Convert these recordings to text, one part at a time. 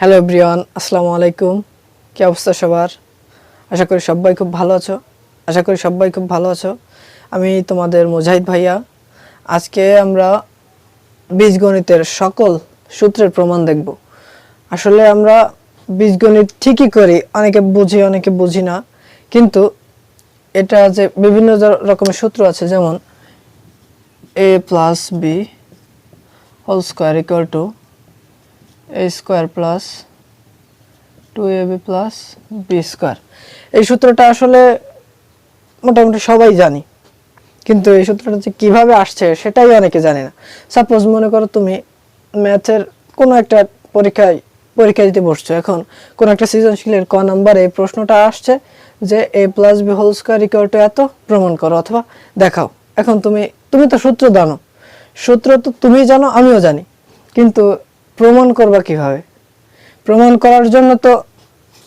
Hello everyone, আসসালামু আলাইকুম। কি অবস্থা সবার? আশা করি সবাই খুব ভালো আছো। আমি তোমাদের মুজাহিদ ভাইয়া। আজকে আমরা বীজগণিতের সকল সূত্রের প্রমাণ দেখব। আসলে আমরা বীজগণিত ঠিকই করি, অনেকে বুঝি অনেকে বুঝি না, কিন্তু এটা যে বিভিন্ন রকমের সূত্র আছে, যেমন a plus B whole square equal to a square plus 2ab plus b square. এই সূত্রটা আসলে মোটামুটি সবাই জানি, কিন্তু এই সূত্রটা যে কীভাবে আসছে সেটাই অনেকে জানে না। সাপোজ মনে করো তুমি ম্যাথের কোনো একটা পরীক্ষা দিতে বসছো, এখন কোনো একটা সৃজনশীলের ক নাম্বারে এই প্রশ্নটা আসছে যে a plus B whole square equal to এত প্রমাণ করো অথবা দেখাও। এখন তুমি তো সূত্র জানো, সূত্র তো তুমি জানো, আমিও জানি, কিন্তু প্রমাণ করবা কিভাবে? প্রমাণ করার জন্য তো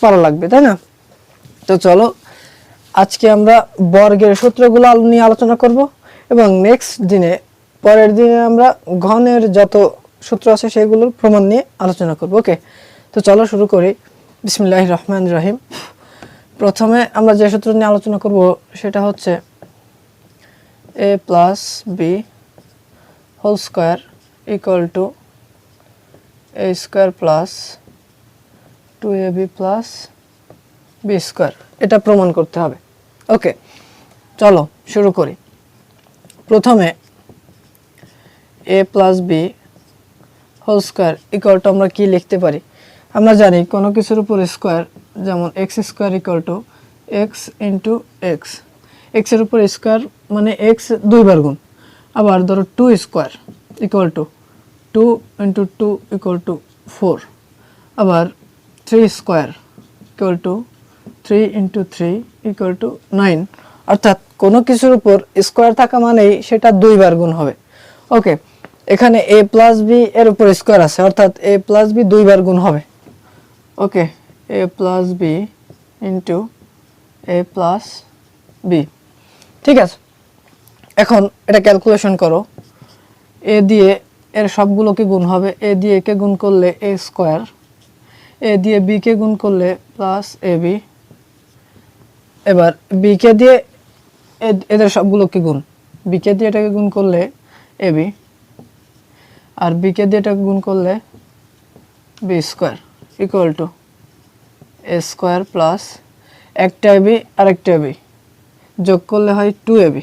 পারা লাগবে, তাই না? তো চলো আজকে আমরা বর্গের সূত্রগুলো নিয়ে আলোচনা করব, এবং পরের দিনে আমরা ঘনের যত সূত্র আছে সেগুলোর প্রমাণ নিয়ে আলোচনা করব। ওকে, তো চলো শুরু করি। বিসমিল্লাহির রহমানির রহিম। প্রথমে আমরা যে সূত্র নিয়ে আলোচনা করব সেটা হচ্ছে a plus B whole square equal to a square plus 2ab plus b square. এটা প্রমাণ করতে হবে। ওকে, চলো শুরু করি। প্রথমে a plus B whole square equal to আমরা কি লিখতে পারি? আমরা জানি কোনো কিছুর উপর স্কোয়ার, যেমন x square equal two x into x. এক্সের উপর স্কোয়ার মানে এক্স দুইবার গুণ। আবার ধরো 2 square equal two 2 into 2 equal to 4। আবার 3 square equal two 3 into 3 equal to 9। অর্থাৎ কোনো কিছুর উপর স্কোয়ার থাকা মানেই সেটা দুইবার গুণ হবে। ওকে, এখানে a প্লাস বি এর উপর স্কোয়ার আছে, অর্থাৎ a প্লাস বি দুইবার গুণ হবে। Okay, a plus b into a plus b. ঠিক আছে, এখন এটা ক্যালকুলেশন করো। a দিয়ে এর সবগুলোকে গুণ হবে। a দিয়ে একে গুণ করলে a স্কোয়ার, a দিয়ে b কে গুণ করলে প্লাস ab। এবার b কে দিয়ে এদের সবগুলোকে গুণ, b কে দিয়ে এটাকে গুণ করলে ab, আর b কে দিয়ে এটাকে গুণ করলে b square equal to a square plus একটা ab আর একটা ab যোগ করলে হয় 2ab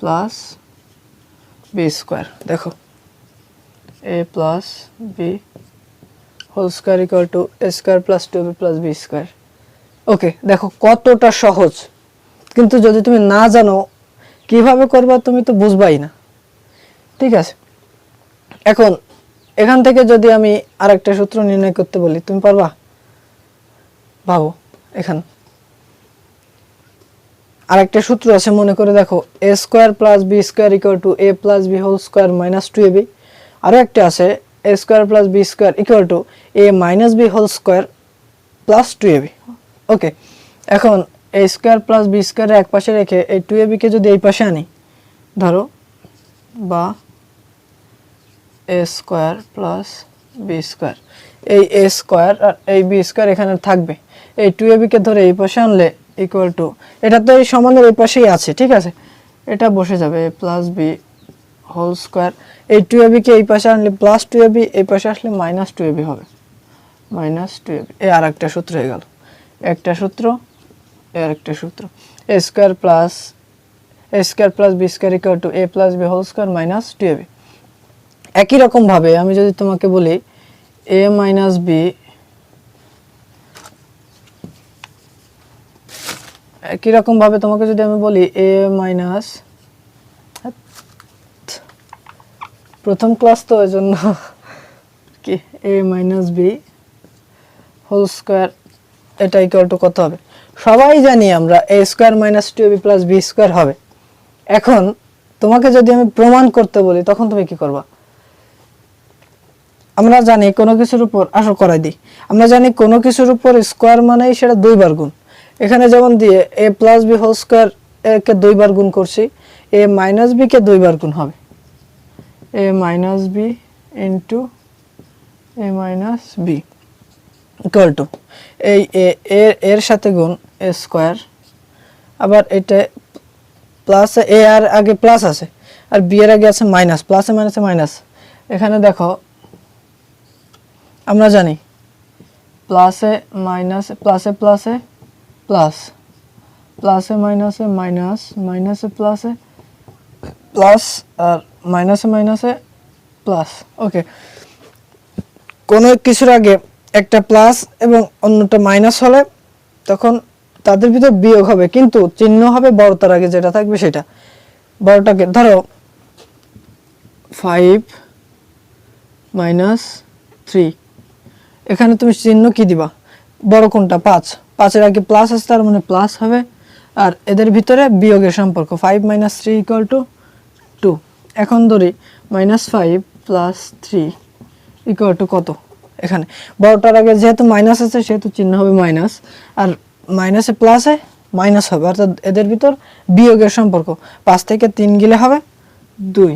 প্লাস b স্কোয়ার। দেখো a plus B whole square equal to a square plus 2ab plus b square. Okay, দেখো কতটা সহজ, কিন্তু যদি তুমি না জানো কিভাবে করবা তুমি তো বুঝবাই না। ঠিক আছে, এখন এখান থেকে যদি আমি আরেকটা সূত্র নির্ণয় করতে বলি, তুমি পারবা? ভাবো, এখানে আরেকটা সূত্র আছে, মনে করে দেখো a square plus b square equal to a plus B whole square minus 2ab। আরও একটা আছে a square plus b square equal to a minus b whole square plus 2ab। Okay, এখন a square plus b square এক পাশে রেখে এই 2ab কে যদি এই পাশে আনি, ধরো, বা a square plus b square, এই a স্কোয়ার আর এই বি স্কোয়ার এখানে থাকবে। এই 2ab কে ধরে এই পাশে আনলে ইকুয়াল টু, এটা তো এই সমানের এই পাশেই আছে, ঠিক আছে, এটা বসে যাবে a plus B whole square. এই 2ab কে এই পাশে আনলে প্লাস 2ab, এই পাশে আসলে মাইনাস 2ab হবে, মাইনাস 2ab। এই আর একটা সূত্র হয়ে গেল, একটা সূত্র, এর একটা সূত্র। a square plus b square equal to a plus B whole square minus 2ab। একই রকম ভাবে আমি যদি তোমাকে বলি a মাইনাস বি, একই রকম ভাবে তোমাকে যদি আমি বলি a মাইনাস, প্রথম ক্লাস তো ওই জন্য কি, a minus b whole square, এটা ইকুয়াল টু কত হবে? সবাই জানি আমরা a square minus 2ab plus b square হবে। এখন তোমাকে যদি আমি প্রমাণ করতে বলি তখন তুমি কি করবা? আমরা জানি কোনো কিছুর উপর, আসো করাই দিই, আমরা জানি কোনো কিছুর উপর স্কোয়ার মানেই সেটা দুইবার গুণ। এখানে যেমন দিয়ে a plus B whole square কে দুইবার গুণ করছি, a মাইনাস বি কে দুইবার গুণ হবে, a minus b into a minus b equal to এই এর সাথে গুণ এ স্কোয়ার, আবার এটা প্লাস, এ আর আগে প্লাস আছে আর বি এর আগে আছে মাইনাস, প্লাসে মাইনাসে মাইনাস। এখানে দেখো আমরা জানি প্লাসে মাইনাসে প্লাসে প্লাসে প্লাস, প্লাসে মাইনাসে মাইনাস, মাইনাসে প্লাসে প্লাস, আর মাইনাসে মাইনাসে প্লাস। ওকে, কোনো কিছুর আগে একটা প্লাস এবং অন্যটা মাইনাস হলে তখন তাদের ভিতর বিয়োগ হবে, কিন্তু চিহ্ন হবে বড়টার আগে যেটা থাকবে সেটা। বড়টাকে ধরো 5 - 3, এখানে তুমি চিহ্ন কি দিবা? বড় কোনটা? 5, 5-এর আগে প্লাস আছে তার মানে প্লাস হবে, আর এদের ভিতরে বিয়োগের সম্পর্ক 5 - 3 = 2। এখন ধরি -5 + 3 = কত? এখানে বড়টার আগে যেহেতু মাইনাস আছে সেহেতু চিহ্ন হবে মাইনাস, আর মাইনাসে প্লাসে মাইনাস হবে, অর্থাৎ এদের ভিতর বিয়োগের সম্পর্ক। 5 থেকে 3 গেলে হবে 2,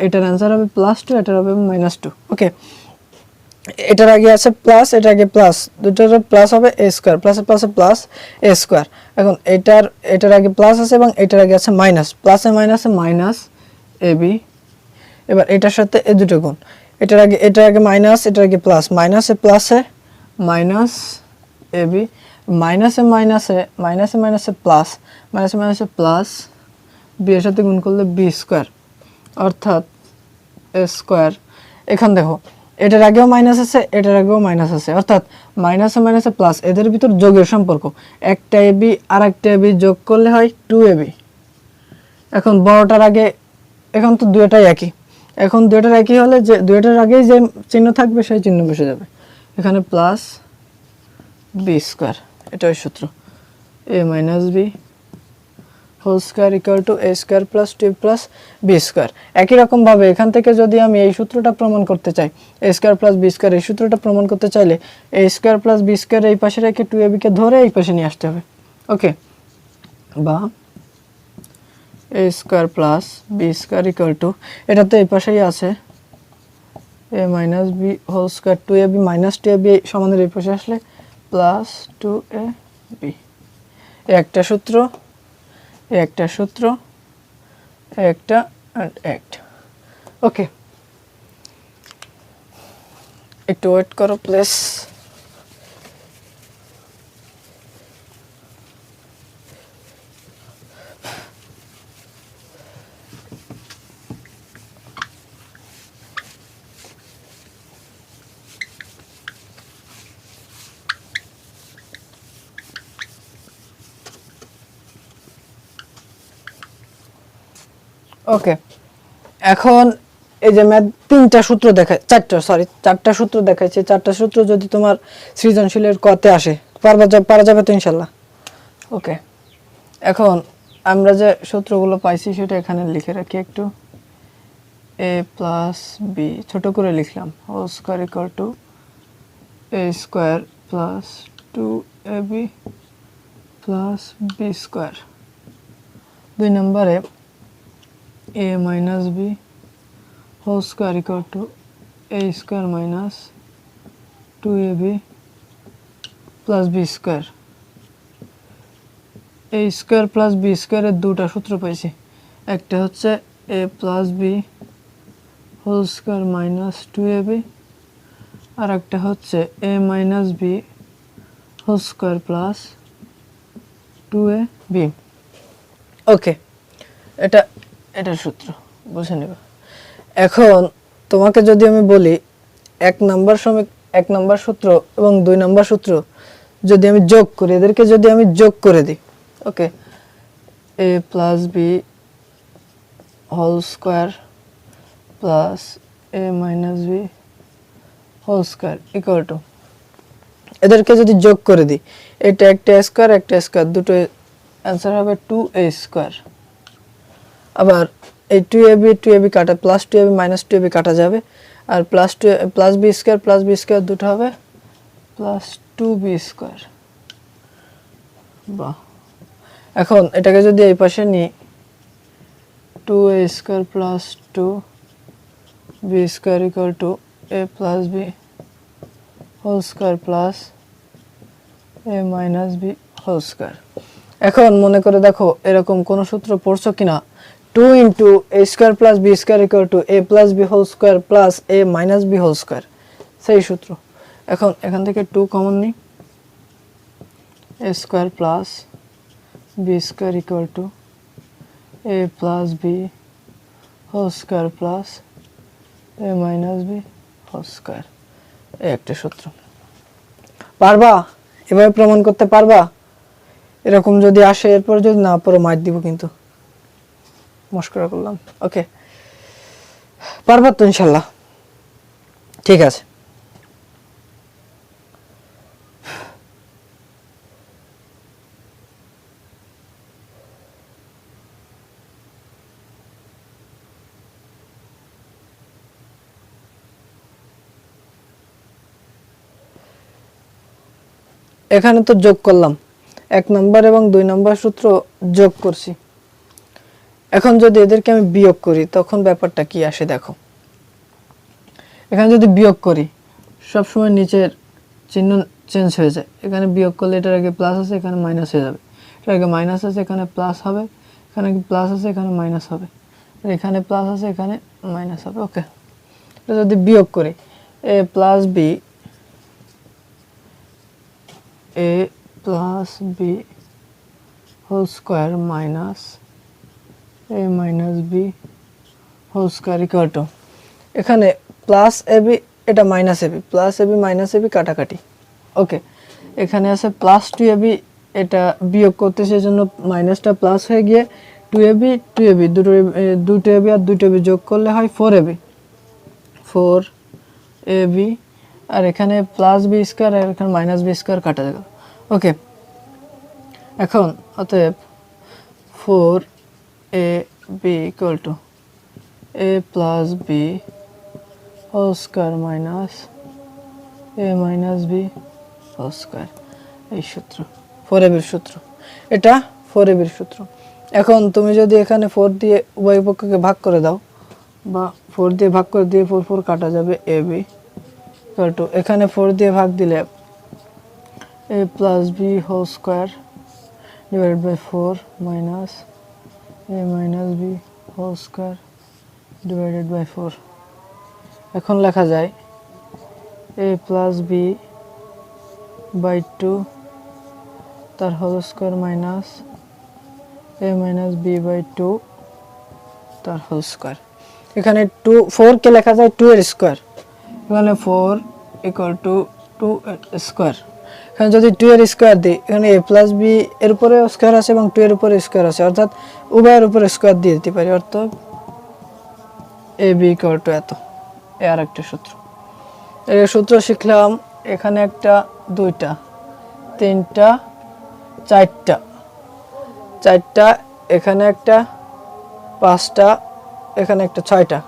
এটার অ্যান্সার হবে +2, এটার হবে -2। ওকে, এটার আগে আছে প্লাস, এটার আগে প্লাস, দুটোর প্লাস হবে a স্কয়ার, প্লাসে প্লাসে প্লাস a স্কয়ার। এখন এটার আগে প্লাস আছে এবং এটার আগে আছে মাইনাস, প্লাসে মাইনাসে মাইনাস ab। এবার এটার সাথে এই দুটো গুণ, এটার আগে মাইনাস, এটার আগে প্লাস, মাইনাসে প্লাসে মাইনাস ab, মাইনাসে মাইনাসে মাইনাসে মাইনাসে প্লাস, মাইনাসে মাইনাসে প্লাস, বি এর সাথে গুণ করলে বি স্কয়ার, অর্থাৎ a স্কয়ার। এখন দেখো এটার আগেও মাইনাস আছে, এটার আগেও মাইনাস আছে, অর্থাৎ মাইনাসে মাইনাসে প্লাস, এদের ভিতর যোগের সম্পর্ক। একটা ab আর একটা ab যোগ করলে হয় 2ab। এখন বড়টার আগে, এখন তো দুইটাই একই, এখন দুইটার একই হলে যে দুইটার আগেই যে চিহ্ন থাকবে সেই চিহ্ন বসে যাবে। এখানে প্লাস বি স্কয়ার, এটাই সূত্র। a - b whole square = a square + 2 + b square. একই রকম ভাবে এখান থেকে যদি আমি এই সূত্রটা প্রমাণ করতে চাই, a স্কয়ার + b স্কয়ার, এই সূত্রটা প্রমাণ করতে চাইলে a স্কয়ার + b স্কয়ার এই পাশে রেখে 2ab কে ধরে এই পাশে নিয়ে আসতে হবে। ওকে, বা a স্কয়ার + b স্কয়ার = এটা তো এই পাশেই আছে a - b whole square, 2ab - 2ab সমানের এই পাশে আসলে +2ab। একটা সূত্র, একটা সূত্র, একটা and একটা। ওকে, একটু ওয়েট করো প্লিজ। ওকে, এখন এই যে ম্যাথ তিনটা সূত্র দেখায়, চারটা সূত্র দেখাইছে। চারটা সূত্র যদি তোমার সৃজনশীলের কতে আসে পারা যাবে তো ইনশাল্লাহ। ওকে, এখন আমরা যে সূত্রগুলো পাইছি সেটা এখানে লিখে রাখি একটু। a + b ছোট করে লিখলাম, whole square = a square + 2ab + b square. 2 নম্বরে a - b whole square = a square - 2ab + b square. a square + b স্কয়ারের দুটো সূত্র পাইছি, একটা হচ্ছে a + b whole square - 2ab, আর একটা হচ্ছে a - b whole square + 2ab। Okay, এটার সূত্র বুঝে নেবে। এখন তোমাকে যদি আমি বলি এক নাম্বার সূত্র এবং 2 নাম্বার সূত্র যদি আমি যোগ করি, এদেরকে যদি আমি যোগ করে দিই, okay, a + b whole square + a - b whole square = এদেরকে যদি যোগ করে দিই, এটা একটা স্কয়ার একটা স্কয়ার, দুটো অ্যান্সার হবে 2a স্কয়ার। আবার এই 2ab কাটা, +2ab - 2ab কাটা যাবে, আর +b স্কয়ার দুটো হবে +2b স্কয়ার। বাহ, এখন এটাকে যদি এই পাশে নিই, 2a square + 2b square = a + b whole square plus a minus b whole square. এখন মনে করে দেখো এরকম কোন সূত্র পড়ছো কিনা, 2 into a square plus b square equal to a plus B whole square plus a minus b whole square, সেই সূত্র। এখন এখান থেকে 2 কমন নিই, a square plus b square equal to a plus B whole square plus a minus b whole square, এই একটা সূত্র। পারবা? এভাবে প্রমাণ করতে পারবা? এরকম যদি আসে, এরপর যদি না পরে মার দিব কিন্তু, মস্করা করলাম। ওকে, পারবা তো ইনশাল্লাহ? ঠিক আছে। এখানে তো যোগ করলাম, 1 নম্বর এবং 2 নম্বর সূত্র যোগ করছি। এখন যদি এদেরকে আমি বিয়োগ করি তখন ব্যাপারটা কি আসে দেখো। এখানে যদি বিয়োগ করি সবসময় নিচের চিহ্ন চেঞ্জ হয়ে যায়। এখানে বিয়োগ করলে এটার আগে প্লাস আছে, এখানে মাইনাস হয়ে যাবে। এটার আগে মাইনাস আছে, এখানে প্লাস হবে। এখানে প্লাস আছে, এখানে মাইনাস হবে। এখানে প্লাস আছে, এখানে মাইনাস হবে। ওকে, এটা যদি বিয়োগ করি a plus b, a plus B whole square minus a minus b whole square equal to, এখানে প্লাস এ বি, এটা minus a b, plus a b minus a b কাটাকাটি। ওকে, এখানে আছে প্লাস 2ab, এটা বিয়োগ করতে সেজন্য মাইনাসটা প্লাস হয়ে গিয়ে 2ab 2ab দুটো ab আর দুটো ab যোগ করলে হয় 4ab 4ab, আর এখানে প্লাস বি স্কয়ার আর এখানে মাইনাস বি স্কয়ার কাটা যাবে। ওকে, এখন অতএব 4ab equal to a plus B whole square minus a minus b whole square, এই সূত্র 4ab এর সূত্র। এটা 4ab এর সূত্র। এখন তুমি যদি এখানে 4 দিয়ে উভয় পক্ষকে ভাগ করে দাও, বা 4 দিয়ে ভাগ করে দিয়ে 4 4 কাটা যাবে, ab ইকুয়াল টু, এখানে 4 দিয়ে ভাগ দিলে a plus B whole square divided by 4 minus a minus b whole square divided by 4। এখন লেখা যায় এ প্লাস বি বাই 2 তার whole square minus a minus b by 2 তার হোল স্কয়ার। এখানে 4 কে লেখা যায় 2 এর স্কয়ার, এখানে 4 ইকুয়াল টু 2 এর স্কয়ার। এখানে যদি 2 এর স্কয়ার দিই, এখানে a প্লাস বি এর উপরে স্কয়ার আছে এবং 2 এর উপরে স্কয়ার আছে, অর্থাৎ উভয়ের উপরে স্কয়ার দিয়ে দিতে পারি, অর্থাৎ ab ইকুয়াল টু এত। এই আরেকটা সূত্র, এই সূত্র শিখলাম। এখানে একটা, দুইটা, তিনটা, চারটা, এখানে একটা, পাঁচটা, এখানে একটা, 6টা।